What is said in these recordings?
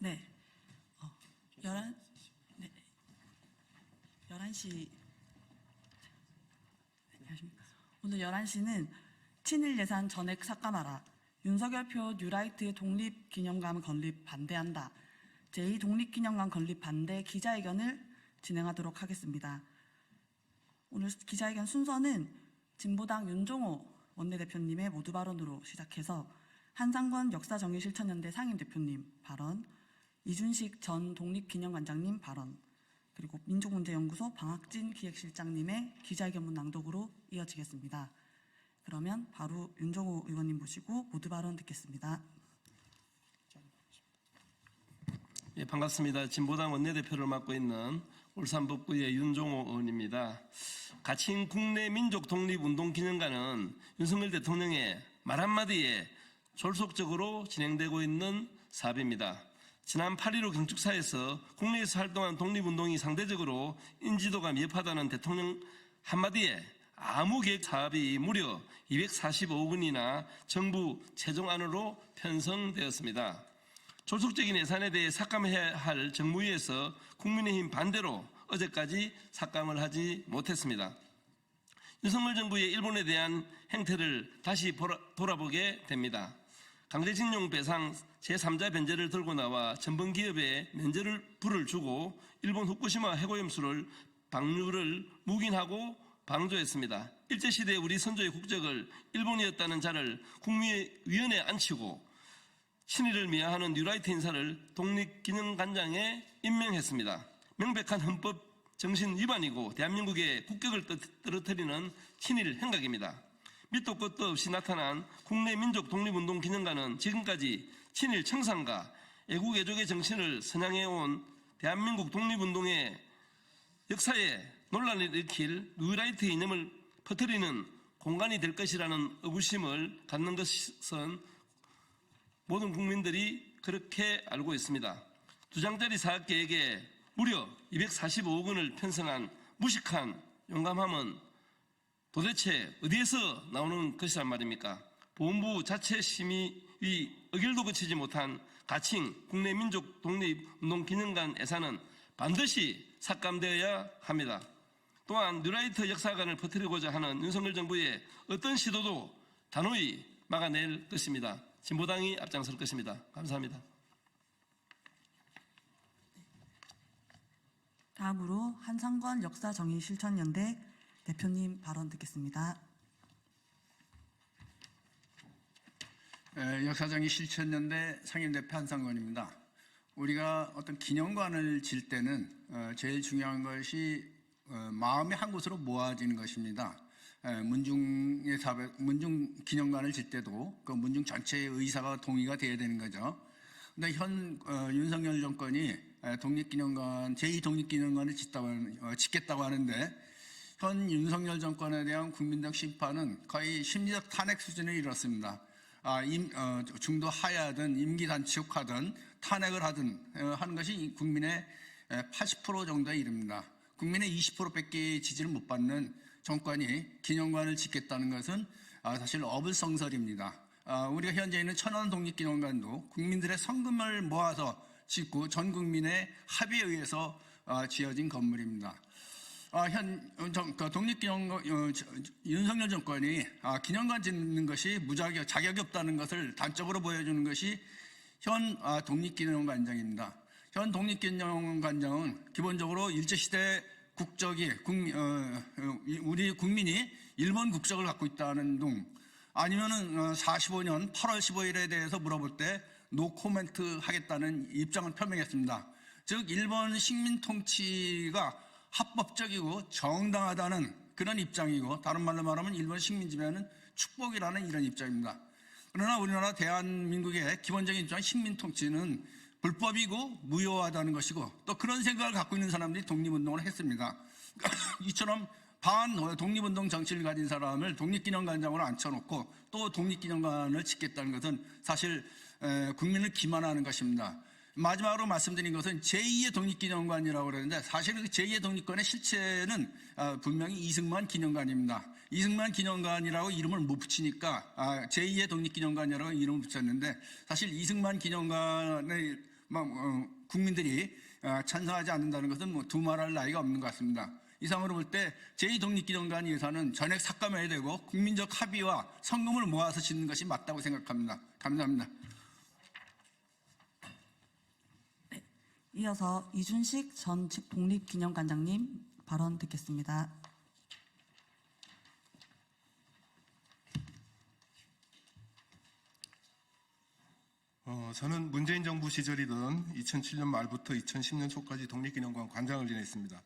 네. 11시. 안녕하십니까. 오늘 11시는 친일 예산 전액 삭감하라. 윤석열 표 뉴라이트 독립기념관 건립 반대한다. 제2독립기념관 건립 반대 기자회견을 진행하도록 하겠습니다. 오늘 기자회견 순서는 진보당 윤종호 원내대표님의 모두 발언으로 시작해서 한상권 역사정의실천연대 상임대표님 발언, 이준식 전 독립기념관장님 발언, 그리고 민족문제연구소 방학진 기획실장님의 기자회견문 낭독으로 이어지겠습니다. 그러면 바로 윤종호 의원님 모시고 모두 발언 듣겠습니다. 예, 반갑습니다. 진보당 원내대표를 맡고 있는 울산 북구의 윤종호 의원입니다. 가칭 국내 민족 독립운동기념관은 윤석열 대통령의 말 한마디에 졸속적으로 진행되고 있는 사업입니다. 지난 8.15 경축사에서 국내에서 활동한 독립운동이 상대적으로 인지도가 미흡하다는 대통령 한마디에 아무 계획 사업이 무려 245억 원이나 정부 최종안으로 편성되었습니다. 졸속적인 예산에 대해 삭감해야 할 정무위에서 국민의힘 반대로 어제까지 삭감을 하지 못했습니다. 윤석열 정부의 일본에 대한 행태를 다시 돌아보게 됩니다. 강제징용 배상 제3자 변제를 들고 나와 전범기업에 면제를 불을 주고 일본 후쿠시마 해고염수를 방류를 묵인하고 방조했습니다. 일제시대 우리 선조의 국적을 일본이었다는 자를 국무위원회에 앉히고 친일을 미화하는 뉴라이트 인사를 독립기념관장에 임명했습니다. 명백한 헌법 정신 위반이고 대한민국의 국격을 떨어뜨리는 친일 행각입니다. 밑도 끝도 없이 나타난 국내 민족 독립운동 기념관은 지금까지 친일 청산과 애국애족의 정신을 선양해온 대한민국 독립운동의 역사에 논란을 일으킬 뉴라이트 이념을 퍼뜨리는 공간이 될 것이라는 의구심을 갖는 것은 모든 국민들이 그렇게 알고 있습니다. 2장짜리 사업계획에 무려 245억 원을 편성한 무식한 용감함은 도대체 어디에서 나오는 것이란 말입니까? 보훈부 자체심의위 의결도 거치지 못한 가칭 국내 민족 독립운동 기념관 예산은 반드시 삭감되어야 합니다. 또한 뉴라이트 역사관을 퍼뜨리고자 하는 윤석열 정부의 어떤 시도도 단호히 막아낼 것입니다. 진보당이 앞장설 것입니다. 감사합니다. 다음으로 한상권 역사정의실천연대 대표님 발언 듣겠습니다. 역사정의실천연대 상임대표 한상권입니다. 우리가 어떤 기념관을 질 때는 제일 중요한 것이 마음이 한 곳으로 모아지는 것입니다. 문중 기념관을 질 때도 그 문중 전체의 의사가 동의가 돼야 되는 거죠. 근데 윤석열 정권이 독립기념관, 제2독립기념관을 짓겠다고 하는데 현 윤석열 정권에 대한 국민적 심판은 거의 심리적 탄핵 수준에 이르렀습니다. 중도 하야든 임기 단축하든 탄핵을 하든 하는 것이 국민의 80% 정도에 이릅니다. 국민의 20%밖에 지지를 못 받는 정권이 기념관을 짓겠다는 것은 사실 어불성설입니다. 우리가 현재 있는 천안 독립기념관도 국민들의 성금을 모아서 짓고 전 국민의 합의에 의해서 지어진 건물입니다. 윤석열 정권이 기념관 짓는 것이 자격이 없다는 것을 단적으로 보여주는 것이 현 독립기념관장입니다. 현 독립기념관장은 기본적으로 일제시대 국적이 우리 국민이 일본 국적을 갖고 있다는 둥, 아니면은 45년 8월 15일에 대해서 물어볼 때 노코멘트 하겠다는 입장을 표명했습니다. 즉 일본 식민 통치가 합법적이고 정당하다는 그런 입장이고, 다른 말로 말하면 일본 식민 지배는 축복이라는 이런 입장입니다. 그러나 우리나라 대한민국의 기본적인 입장은 식민 통치는 불법이고 무효하다는 것이고, 또 그런 생각을 갖고 있는 사람들이 독립운동을 했습니다. 이처럼 반 독립운동 정치를 가진 사람을 독립기념관장으로 앉혀놓고 또 독립기념관을 짓겠다는 것은 사실 국민을 기만하는 것입니다. 마지막으로 말씀드린 것은 제2의 독립기념관이라고 그러는데, 사실은 제2의 독립관의 실체는 분명히 이승만 기념관입니다. 이승만 기념관이라고 이름을 못 붙이니까 제2의 독립기념관이라고 이름을 붙였는데, 사실 이승만 기념관의 국민들이 찬성하지 않는다는 것은 뭐 두말할 나위가 없는 것 같습니다. 이상으로 볼 때 제2독립기념관 예산은 전액 삭감해야 되고 국민적 합의와 성금을 모아서 짓는 것이 맞다고 생각합니다. 감사합니다. 이어서 이준식 전 독립기념관장님 발언 듣겠습니다. 저는 문재인 정부 시절이던 2007년 말부터 2010년 초까지 독립기념관 관장을 지냈습니다.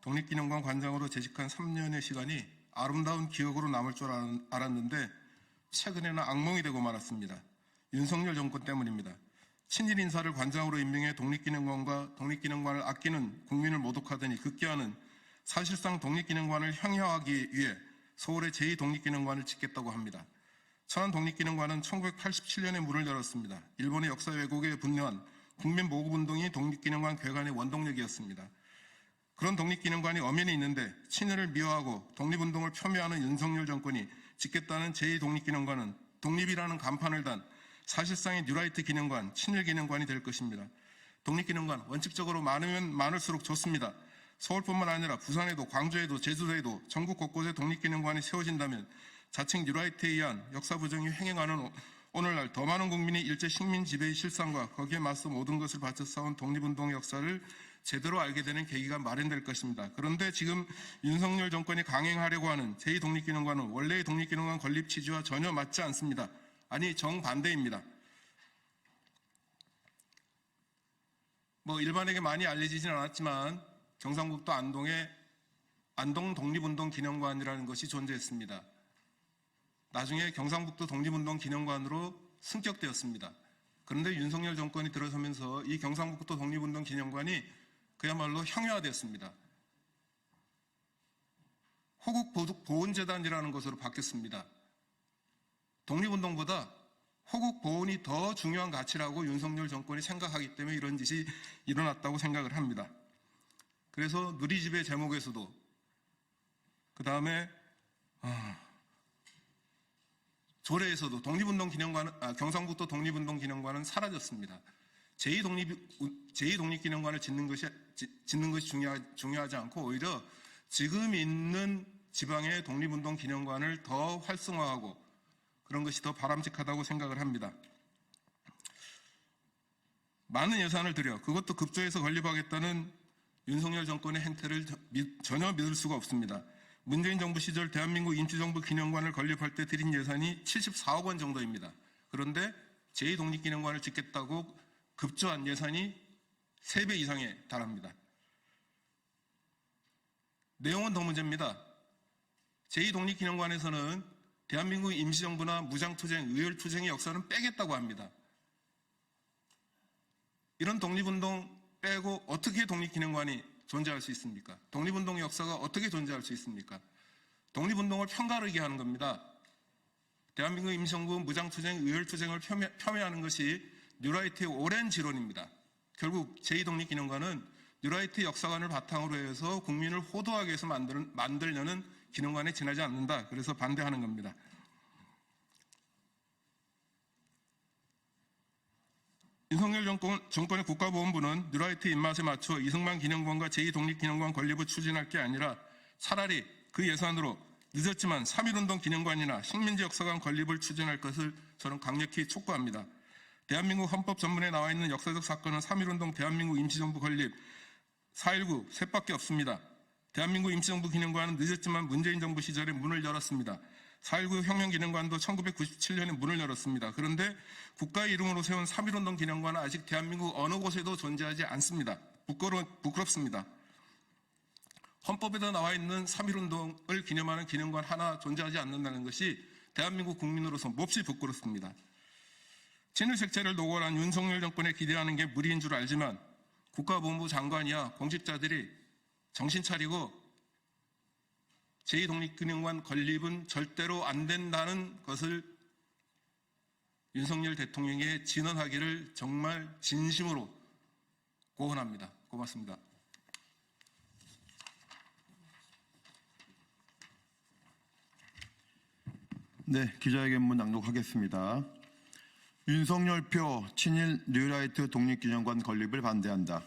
독립기념관 관장으로 재직한 3년의 시간이 아름다운 기억으로 남을 줄 알았는데 최근에는 악몽이 되고 말았습니다. 윤석열 정권 때문입니다. 친일 인사를 관장으로 임명해 독립기념관과 독립기념관을 아끼는 국민을 모독하더니 급기야는 사실상 독립기념관을 형해화하기 위해 서울에 제2독립기념관을 짓겠다고 합니다. 천안독립기념관은 1987년에 문을 열었습니다. 일본의 역사 왜곡에 분노한 국민보급운동이 독립기념관 개관의 원동력이었습니다. 그런 독립기념관이 엄연히 있는데 친일을 미화하고 독립운동을 폄훼하는 윤석열 정권이 짓겠다는 제2독립기념관은 독립이라는 간판을 단 사실상의 뉴라이트 기념관, 친일 기념관이 될 것입니다. 독립기념관 원칙적으로 많으면 많을수록 좋습니다. 서울뿐만 아니라 부산에도 광주에도 제주도에도 전국 곳곳에 독립기념관이 세워진다면 자칭 뉴라이트에 의한 역사 부정이 횡행하는 오늘날 더 많은 국민이 일제 식민 지배의 실상과 거기에 맞서 모든 것을 바쳐 싸운 독립운동의 역사를 제대로 알게 되는 계기가 마련될 것입니다. 그런데 지금 윤석열 정권이 강행하려고 하는 제2독립기념관은 원래의 독립기념관 건립 취지와 전혀 맞지 않습니다. 아니 정반대입니다. 일반에게 많이 알려지진 않았지만 경상북도 안동에 안동 독립운동 기념관이라는 것이 존재했습니다. 나중에 경상북도 독립운동 기념관으로 승격되었습니다. 그런데 윤석열 정권이 들어서면서 이 경상북도 독립운동 기념관이 그야말로 형해화되었습니다. 호국보훈재단이라는 것으로 바뀌었습니다. 독립운동보다 호국보훈이 더 중요한 가치라고 윤석열 정권이 생각하기 때문에 이런 짓이 일어났다고 생각을 합니다. 그래서 누리집의 제목에서도 그 다음에 조례에서도 경상북도 독립운동기념관은 사라졌습니다. 제2독립기념관을 짓는 것이 중요하지 않고 오히려 지금 있는 지방의 독립운동기념관을 더 활성화하고 그런 것이 더 바람직하다고 생각을 합니다. 많은 예산을 들여 그것도 급조해서 건립하겠다는 윤석열 정권의 행태를 전혀 믿을 수가 없습니다. 문재인 정부 시절 대한민국 임시정부 기념관을 건립할 때 들인 예산이 74억 원 정도입니다. 그런데 제2독립기념관을 짓겠다고 급조한 예산이 3배 이상에 달합니다. 내용은 더 문제입니다. 제2독립기념관에서는 대한민국 임시정부나 무장투쟁, 의열투쟁의 역사는 빼겠다고 합니다. 이런 독립운동 빼고 어떻게 독립기념관이 존재할 수 있습니까? 독립운동의 역사가 어떻게 존재할 수 있습니까? 독립운동을 편가르게 하는 겁니다. 대한민국 임시정부 무장투쟁, 의열투쟁을 폄훼하는 것이 뉴라이트의 오랜 지론입니다. 결국 제2독립기념관은 뉴라이트 역사관을 바탕으로 해서 국민을 호도하게 해서 만들려는 기념관에 지나지 않는다. 그래서 반대하는 겁니다. 윤석열 정권의 국가보훈부는 뉴라이트 입맛에 맞춰 이승만 기념관과 제2독립기념관 건립을 추진할 게 아니라 차라리 그 예산으로 늦었지만 3.1운동 기념관이나 식민지 역사관 건립을 추진할 것을 저는 강력히 촉구합니다. 대한민국 헌법 전문에 나와 있는 역사적 사건은 3.1운동 대한민국 임시정부 건립, 4.19 셋밖에 없습니다. 대한민국 임시정부 기념관은 늦었지만 문재인 정부 시절에 문을 열었습니다. 4.19 혁명기념관도 1997년에 문을 열었습니다. 그런데 국가의 이름으로 세운 3.1운동 기념관은 아직 대한민국 어느 곳에도 존재하지 않습니다. 부끄럽습니다. 헌법에도 나와 있는 3.1운동을 기념하는 기념관 하나 존재하지 않는다는 것이 대한민국 국민으로서 몹시 부끄럽습니다. 친일 색채를 노골한 윤석열 정권에 기대하는 게 무리인 줄 알지만 국가보훈부 장관이야 공직자들이 정신 차리고 제2독립기념관 건립은 절대로 안 된다는 것을 윤석열 대통령에 진언하기를 정말 진심으로 고언합니다. 고맙습니다. 네, 기자회견문 낭독하겠습니다. 윤석열표 친일 뉴라이트 독립기념관 건립을 반대한다.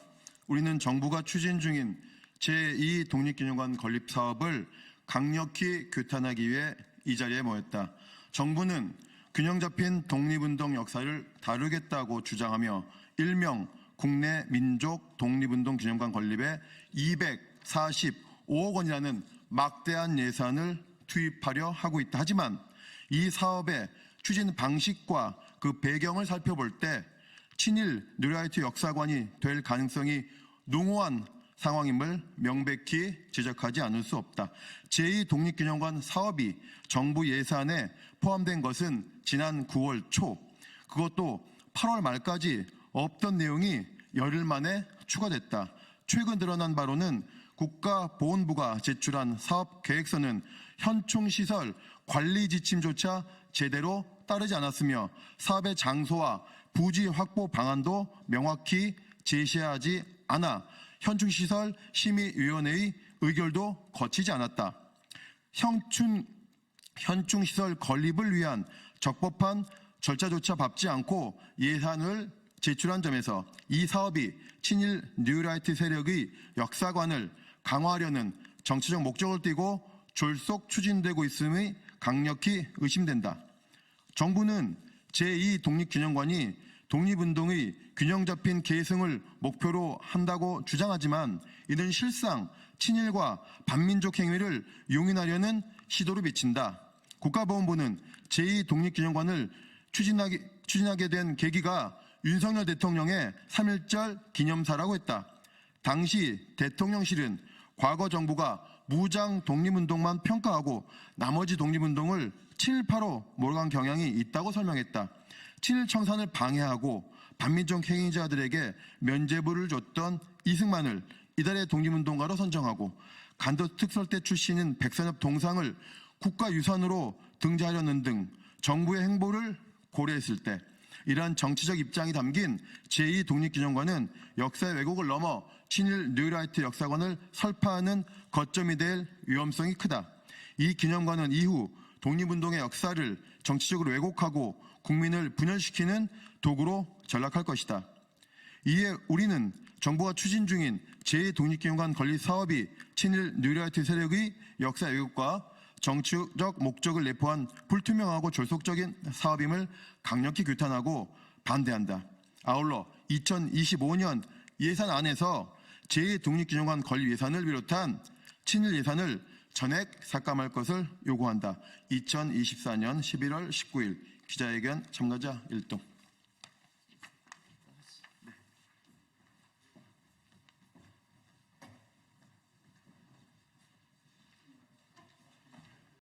우리는 정부가 추진 중인 제2 독립기념관 건립 사업을 강력히 규탄하기 위해 이 자리에 모였다. 정부는 균형 잡힌 독립운동 역사를 다루겠다고 주장하며 일명 국내 민족 독립운동 기념관 건립에 245억 원이라는 막대한 예산을 투입하려 하고 있다. 하지만 이 사업의 추진 방식과 그 배경을 살펴볼 때 친일 뉴라이트 역사관이 될 가능성이 농후한 상황임을 명백히 지적하지 않을 수 없다. 제2 독립기념관 사업이 정부 예산에 포함된 것은 지난 9월 초, 그것도 8월 말까지 없던 내용이 열흘 만에 추가됐다. 최근 드러난 바로는 국가보훈부가 제출한 사업 계획서는 현충시설 관리 지침조차 제대로 따르지 않았으며 사업의 장소와 부지 확보 방안도 명확히 제시하지 않아 현충시설 심의위원회의 의결도 거치지 않았다. 현충시설 건립을 위한 적법한 절차조차 밟지 않고 예산을 제출한 점에서 이 사업이 친일 뉴라이트 세력의 역사관을 강화하려는 정치적 목적을 띠고 졸속 추진되고 있음이 강력히 의심된다. 정부는 제2 독립기념관이 독립운동의 균형 잡힌 계승을 목표로 한다고 주장하지만 이는 실상 친일과 반민족 행위를 용인하려는 시도로 비친다. 국가보훈부는 제2 독립기념관을 추진하게 된 계기가 윤석열 대통령의 3.1절 기념사라고 했다. 당시 대통령실은 과거 정부가 무장 독립운동만 평가하고 나머지 독립운동을 친일파로 몰아간 경향이 있다고 설명했다. 친일 청산을 방해하고 반민족 행위자들에게 면죄부를 줬던 이승만을 이달의 독립운동가로 선정하고 간도 특설대 출신인 백선엽 동상을 국가유산으로 등재하려는 등 정부의 행보를 고려했을 때 이러한 정치적 입장이 담긴 제2 독립기념관은 역사의 왜곡을 넘어 친일 뉴라이트 역사관을 설파하는 거점이 될 위험성이 크다. 이 기념관은 이후 독립운동의 역사를 정치적으로 왜곡하고 국민을 분열시키는 도구로 전락할 것이다. 이에 우리는 정부가 추진 중인 제2독립기념관 건립 사업이 친일 뉴라이트 세력의 역사 왜곡과 정치적 목적을 내포한 불투명하고 졸속적인 사업임을 강력히 규탄하고 반대한다. 아울러 2025년 예산안에서 제2독립기념관 건립 예산을 비롯한 친일 예산을 전액 삭감할 것을 요구한다. 2024년 11월 19일 기자회견 참가자 1동.